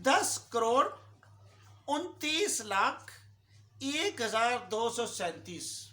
10,29,01,237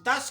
10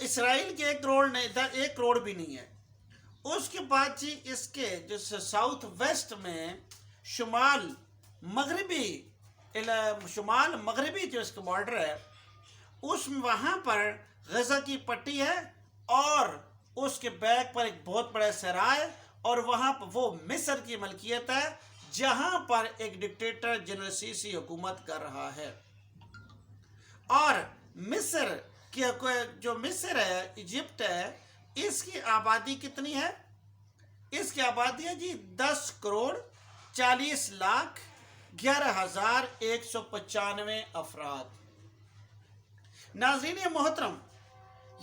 اسرائیل کے 1 کروڑ نہیں، 1 کروڑ بھی نہیں ہے۔ اس کے بعد جی اس کے جو ساؤتھ ویسٹ میں شمال مغربی جو اس کا بارڈر ہے، وہاں پر غزہ کی پٹی ہے، اور اس کے بیک پر ایک بہت بڑا صحرا ہے، اور وہاں پر وہ مصر کی ملکیت ہے، جہاں پر ایک ڈکٹیٹر جنرل سیسی حکومت کر رہا ہے۔ اور مصر کی جو مصر ہے، ایجپٹ ہے، اس کی آبادی کتنی ہے؟ اس کی آبادی ہے جی 10,40,11,195 افراد۔ ناظرین محترم،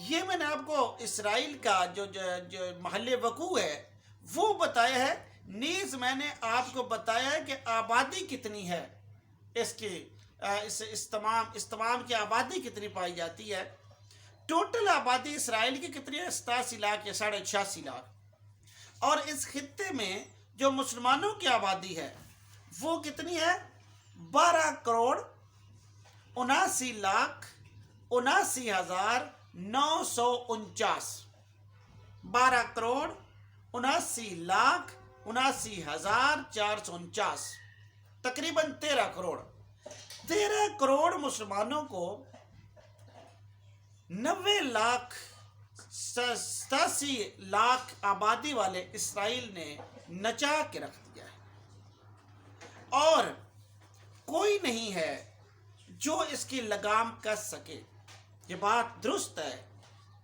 یہ میں نے آپ کو اسرائیل کا جو محل وقوع ہے وہ بتایا ہے، نیز میں نے آپ کو بتایا ہے کہ آبادی کتنی ہے اس کی، اس تمام کی آبادی کتنی پائی جاتی ہے۔ ٹوٹل آبادی اسرائیل کی کتنی ہے؟ 87 لاکھ یا 86.5 لاکھ۔ اور اس خطے میں جو مسلمانوں کی آبادی ہے وہ کتنی ہے؟ 12,79,79,949۔ 12,79,79,449، تقریباً 13 کروڑ۔ 13 کروڑ مسلمانوں کو 90,87,00,000 آبادی والے اسرائیل نے نچا کے رکھ دیا ہے، اور کوئی نہیں ہے جو اس کی لگام کس سکے۔ یہ بات درست ہے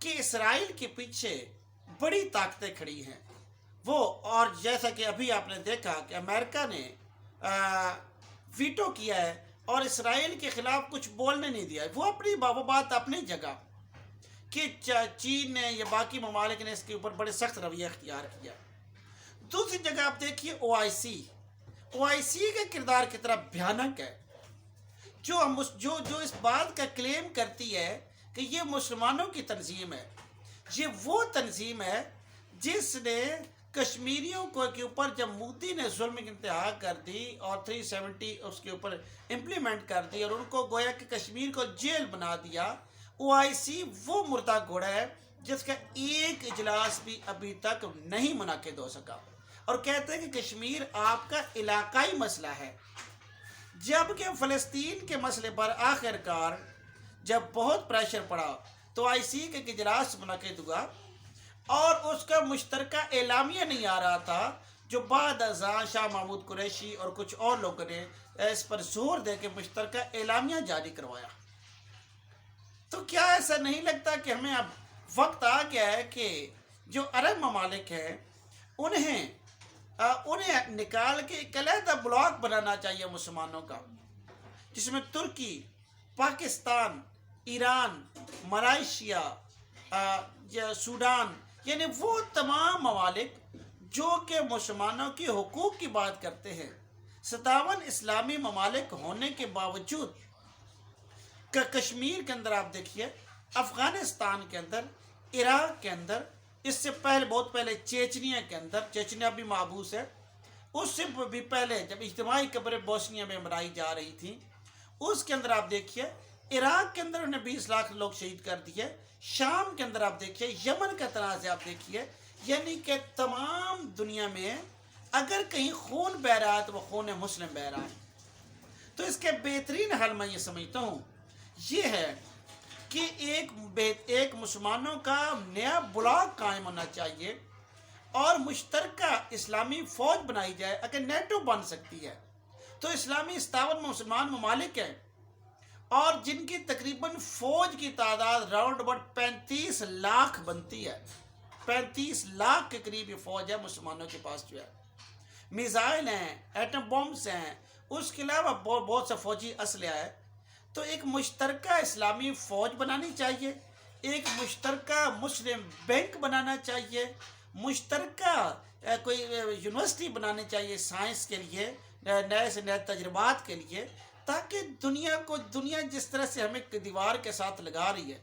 کہ اسرائیل کے پیچھے بڑی طاقتیں کھڑی ہیں، اور جیسا کہ ابھی آپ نے دیکھا کہ امریکہ نے ویٹو کیا ہے اور اسرائیل کے خلاف کچھ بولنے نہیں دیا۔ وہ بات اپنی جگہ کہ چین نے یا باقی ممالک نے اس کے اوپر بڑے سخت رویہ اختیار کیا۔ دوسری جگہ آپ دیکھیے او آئی سی کا کردار کتنا بھیانک ہے، جو اس بات کا کلیم کرتی ہے کہ یہ مسلمانوں کی تنظیم ہے۔ یہ وہ تنظیم ہے جس نے کشمیریوں کے اوپر جب مودی نے ظلم کی انتہا کر دی اور 370 اس کے اوپر امپلیمنٹ کر دی اور ان کو گویا کہ کشمیر کو جیل بنا دیا، او آئی سی وہ مردہ گھوڑا ہے جس کا ایک اجلاس بھی ابھی تک نہیں منعقد ہو سکا، اور کہتے ہیں کہ کشمیر آپ کا علاقائی مسئلہ ہے، جبکہ فلسطین کے مسئلے پر آخر کار جب بہت پریشر پڑا تو آئی سی کا اجلاس منعقد ہوا، اور اس کا مشترکہ اعلامیہ نہیں آ رہا تھا، جو بعد ازاں شاہ محمود قریشی اور کچھ اور لوگوں نے اس پر زور دے کے مشترکہ اعلامیہ جاری کروایا۔ تو کیا ایسا نہیں لگتا کہ ہمیں اب وقت آ گیا ہے کہ جو عرب ممالک ہیں انہیں نکال کے ایک علیحدہ بلاک بنانا چاہیے مسلمانوں کا، جس میں ترکی، پاکستان، ایران، ملائیشیا، سوڈان، یعنی وہ تمام ممالک جو کہ مسلمانوں کی حقوق کی بات کرتے ہیں۔ 57 اسلامی ممالک ہونے کے باوجود کشمیر کے اندر آپ دیکھیے، افغانستان کے اندر، عراق کے اندر، اس سے پہلے بہت پہلے چیچنیا کے اندر، چیچنیا بھی محبوس ہے، اس سے بھی پہلے جب اجتماعی قبریں بوسنیا میں بنائی جا رہی تھیں، اس کے اندر آپ دیکھیے عراق کے اندر انہیں 20 لاکھ لوگ شہید کر دیے، شام کے اندر آپ دیکھیے، یمن کا تنازع آپ دیکھیے، یعنی کہ تمام دنیا میں اگر کہیں خون بہ رہا ہے تو وہ خون مسلم بہ رہا ہے۔ تو اس کے بہترین حل میں یہ سمجھتا ہوں یہ ہے کہ ایک مسلمانوں کا نیا بلاک قائم ہونا چاہیے، اور مشترکہ اسلامی فوج بنائی جائے۔ اگر نیٹو بن سکتی ہے تو اسلامی 57 مسلمان ممالک ہیں، اور جن کی تقریباً فوج کی تعداد راؤنڈ اباؤٹ 35 لاکھ بنتی ہے، 35 لاکھ کے قریب یہ فوج ہے مسلمانوں کے پاس، جو ہے میزائل ہیں، ایٹم بمز ہیں، اس کے علاوہ بہت سا فوجی اسلحہ ہے۔ تو ایک مشترکہ اسلامی فوج بنانی چاہیے، ایک مشترکہ مسلم بینک بنانا چاہیے، مشترکہ کوئی یونیورسٹی بنانی چاہیے سائنس کے لیے، نئے سے نئے تجربات کے لیے، تاکہ دنیا جس طرح سے ہمیں دیوار کے ساتھ لگا رہی ہے،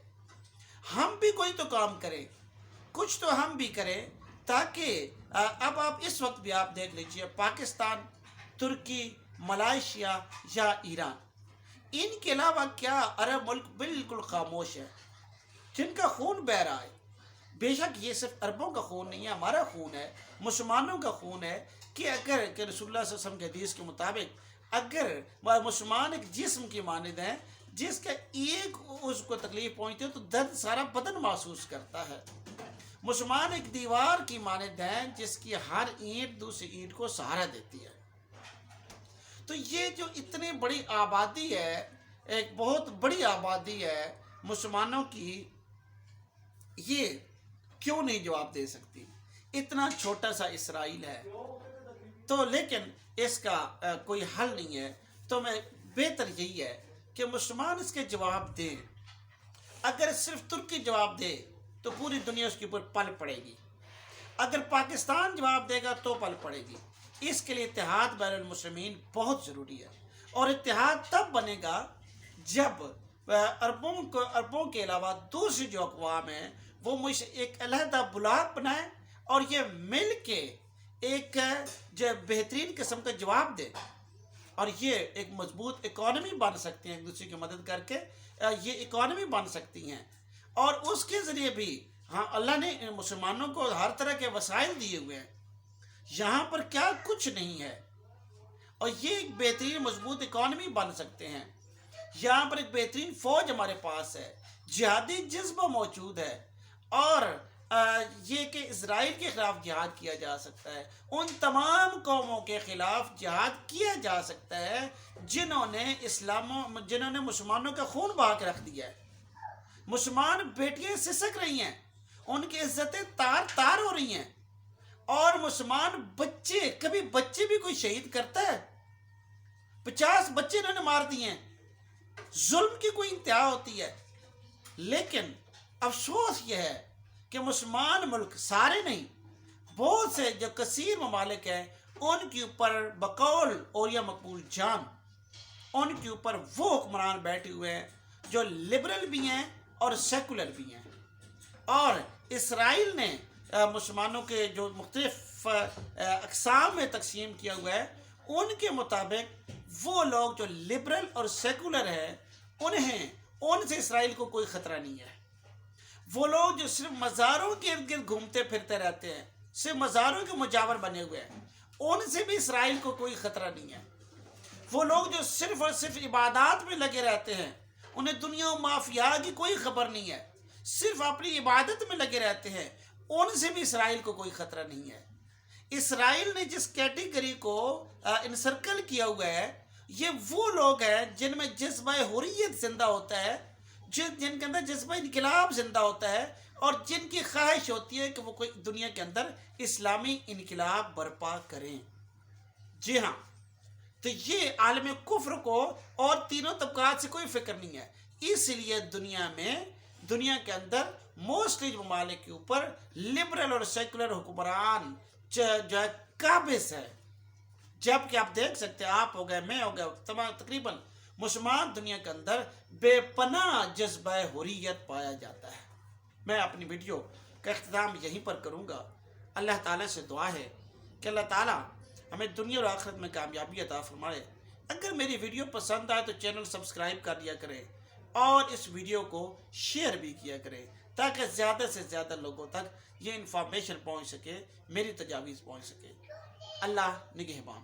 ہم بھی کوئی تو کام کریں، کچھ تو ہم بھی کریں، تاکہ اب آپ اس وقت بھی آپ دیکھ لیجئے پاکستان، ترکی، ملائیشیا یا ایران، ان کے علاوہ کیا عرب ملک بالکل خاموش ہے۔ جن کا خون بہ رہا ہے. بے شک یہ صرف عربوں کا خون نہیں ہے، ہمارا خون ہے، مسلمانوں کا خون ہے. کہ اگر کہ رسول اللہ صلی اللہ علیہ وسلم کے حدیث کے مطابق اگر مسلمان ایک جسم کی مانند ہیں جس کا ایک اس کو تکلیف پہنچتی ہے تو درد سارا بدن محسوس کرتا ہے. مسلمان ایک دیوار کی مانند ہیں جس کی ہر اینٹ دوسری اینٹ کو سہارا دیتی ہے. تو یہ جو اتنی بڑی آبادی ہے، ایک بہت بڑی آبادی ہے مسلمانوں کی، یہ کیوں نہیں جواب دے سکتی؟ اتنا چھوٹا سا اسرائیل ہے تو، لیکن اس کا کوئی حل نہیں ہے. تو میں بہتر یہی ہے کہ مسلمان اس کے جواب دیں. اگر صرف ترکی جواب دے تو پوری دنیا اس کے اوپر پل پڑے گی. اگر پاکستان جواب دے گا تو پل پڑے گی. اس کے لیے اتحاد بین المسلمین بہت ضروری ہے. اور اتحاد تب بنے گا جب عربوں کے علاوہ دوسری جو اقوام ہیں وہ ایک علیحدہ بلاک بنائیں اور یہ مل کے ایک جو بہترین قسم کا جواب دے، اور یہ ایک مضبوط اکانومی بن سکتی ہیں. ایک دوسرے کی مدد کر کے یہ اکانومی بن سکتی ہیں. اور اس کے ذریعے بھی ہاں اللہ نے مسلمانوں کو ہر طرح کے وسائل دیے ہوئے ہیں. یہاں پر کیا کچھ نہیں ہے، اور یہ ایک بہترین مضبوط اکانومی بن سکتے ہیں. یہاں پر ایک بہترین فوج ہمارے پاس ہے، جہادی جذبہ موجود ہے، اور یہ کہ اسرائیل کے خلاف جہاد کیا جا سکتا ہے. ان تمام قوموں کے خلاف جہاد کیا جا سکتا ہے جنہوں نے مسلمانوں کا خون بہا کے رکھ دیا ہے. مسلمان بیٹیاں سسک رہی ہیں، ان کی عزتیں تار تار ہو رہی ہیں. اور مسلمان بچے، کبھی بچے بھی کوئی شہید کرتا ہے؟ 50 بچے انہوں نے مار دیے ہیں. ظلم کی کوئی انتہا ہوتی ہے. لیکن افسوس یہ ہے کہ مسلمان ملک سارے نہیں، بہت سے جو کثیر ممالک ہیں ان کے اوپر بقول اور یا مقبول جان ان کے اوپر وہ حکمران بیٹھے ہوئے ہیں جو لبرل بھی ہیں اور سیکولر بھی ہیں. اور اسرائیل نے مسلمانوں کے جو مختلف اقسام میں تقسیم کیا ہوا ہے، ان کے مطابق وہ لوگ جو لبرل اور سیکولر ہیں ان سے اسرائیل کو کوئی خطرہ نہیں ہے. وہ لوگ جو صرف مزاروں کے ارد گرد گھومتے پھرتے رہتے ہیں، صرف مزاروں کے مجاور بنے ہوئے ہیں، ان سے بھی اسرائیل کو کوئی خطرہ نہیں ہے. وہ لوگ جو صرف اور صرف عبادات میں لگے رہتے ہیں، انہیں دنیا و مافیا کی کوئی خبر نہیں ہے، صرف اپنی عبادت میں لگے رہتے ہیں، ان سے بھی اسرائیل کو کوئی خطرہ نہیں ہے. اسرائیل نے جس کیٹیگری کو انسرکل کیا ہوا ہے، یہ وہ لوگ ہیں جن میں جذبہ حریت زندہ ہوتا ہے، جن کے اندر جذبہ انقلاب زندہ ہوتا ہے، اور جن کی خواہش ہوتی ہے کہ وہ کوئی دنیا کے اندر اسلامی انقلاب برپا کریں. جی ہاں، تو یہ عالم کفر کو اور تینوں طبقات سے کوئی فکر نہیں ہے. اس لیے دنیا کے اندر موسٹلی ممالک کے اوپر لبرل اور سیکولر حکمران جو ہے قابض ہے. جبکہ آپ دیکھ سکتے ہیں، آپ ہو گئے، میں ہو گیا، تمام تقریباً مسلمان دنیا کے اندر بے پناہ جذبہ حریت پایا جاتا ہے. میں اپنی ویڈیو کا اختتام یہیں پر کروں گا. اللہ تعالیٰ سے دعا ہے کہ اللہ تعالیٰ ہمیں دنیا اور آخرت میں کامیابی عطا فرمائے. اگر میری ویڈیو پسند آئے تو چینل سبسکرائب کر لیا کریں اور اس ویڈیو کو شیئر بھی کیا کریں تاکہ زیادہ سے زیادہ لوگوں تک یہ انفارمیشن پہنچ سکے، میری تجاویز پہنچ سکے. اللہ نگہبان.